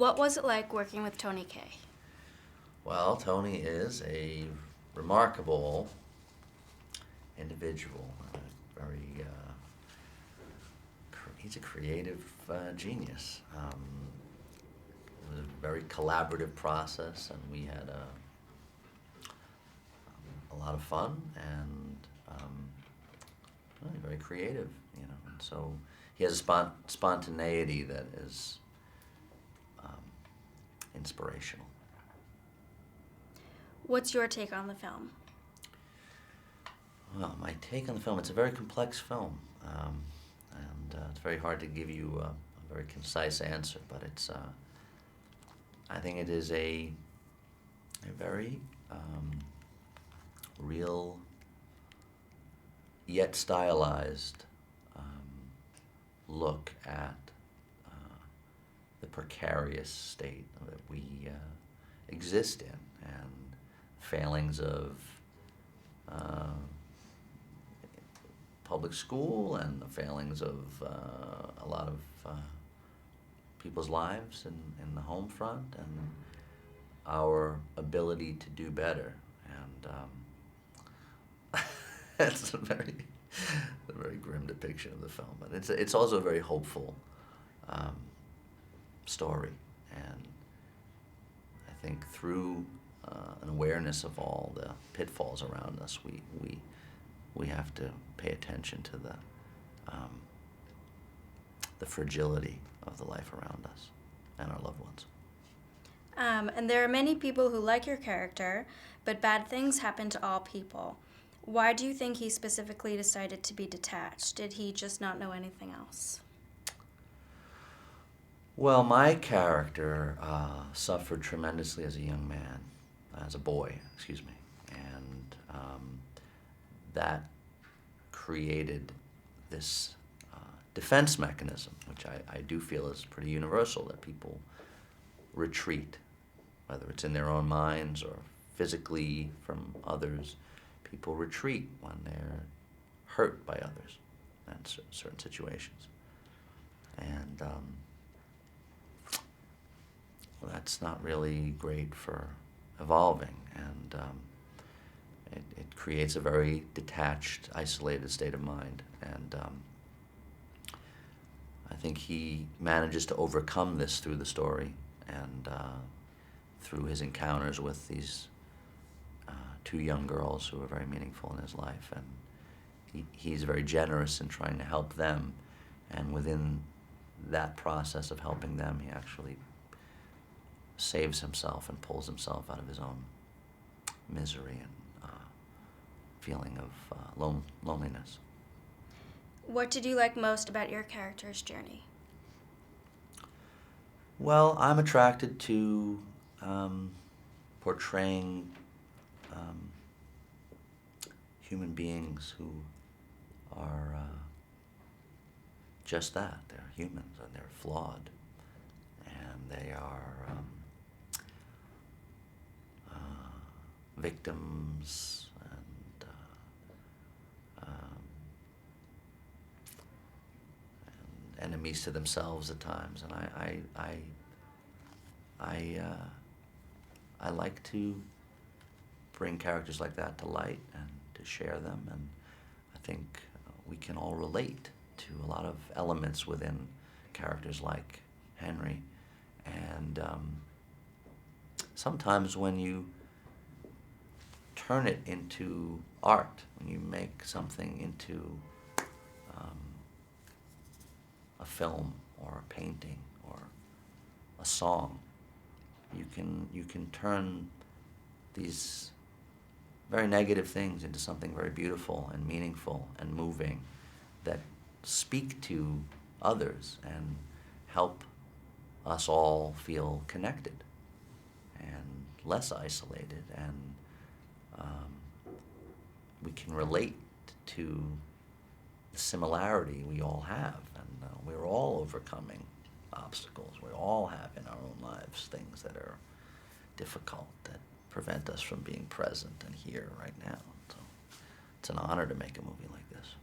What was it like working with Tony Kaye? Well, Tony is a remarkable individual. He's a creative genius. It was a very collaborative process, and we had a lot of fun and really very creative, And so he has a spontaneity that is inspirational. What's your take on the film? Well, my take on the film, it's a very complex film, and it's very hard to give you a very concise answer, but I think it is a very real yet stylized look at the precarious state that we exist in, and failings of public school and the failings of a lot of people's lives in the home front, and our ability to do better. And that's a very grim depiction of the film, but it's also a very hopeful story. And I think through an awareness of all the pitfalls around us, we have to pay attention to the fragility of the life around us and our loved ones. And there are many people who like your character, but bad things happen to all people. Why do you think he specifically decided to be detached? Did he just not know anything else? Well, my character suffered tremendously as a young man, as a boy, excuse me, and that created this defense mechanism, which I do feel is pretty universal, that people retreat, whether it's in their own minds or physically from others. People retreat when they're hurt by others in certain situations. And well, that's not really great for evolving, and it creates a very detached, isolated state of mind. And I think he manages to overcome this through the story, and through his encounters with these two young girls who are very meaningful in his life. And he's very generous in trying to help them, and within that process of helping them, he actually saves himself and pulls himself out of his own misery and feeling of loneliness. What did you like most about your character's journey? Well, I'm attracted to portraying human beings who are just that. They're humans, and they're flawed, and they are victims and enemies to themselves at times. And I like to bring characters like that to light and to share them, and I think we can all relate to a lot of elements within characters like Henry. And sometimes when you turn it into art, when you make something into a film or a painting or a song, you can turn these very negative things into something very beautiful and meaningful and moving, that speak to others and help us all feel connected and less isolated, and we can relate to the similarity we all have, and we're all overcoming obstacles. We all have in our own lives things that are difficult, that prevent us from being present and here right now. So it's an honor to make a movie like this.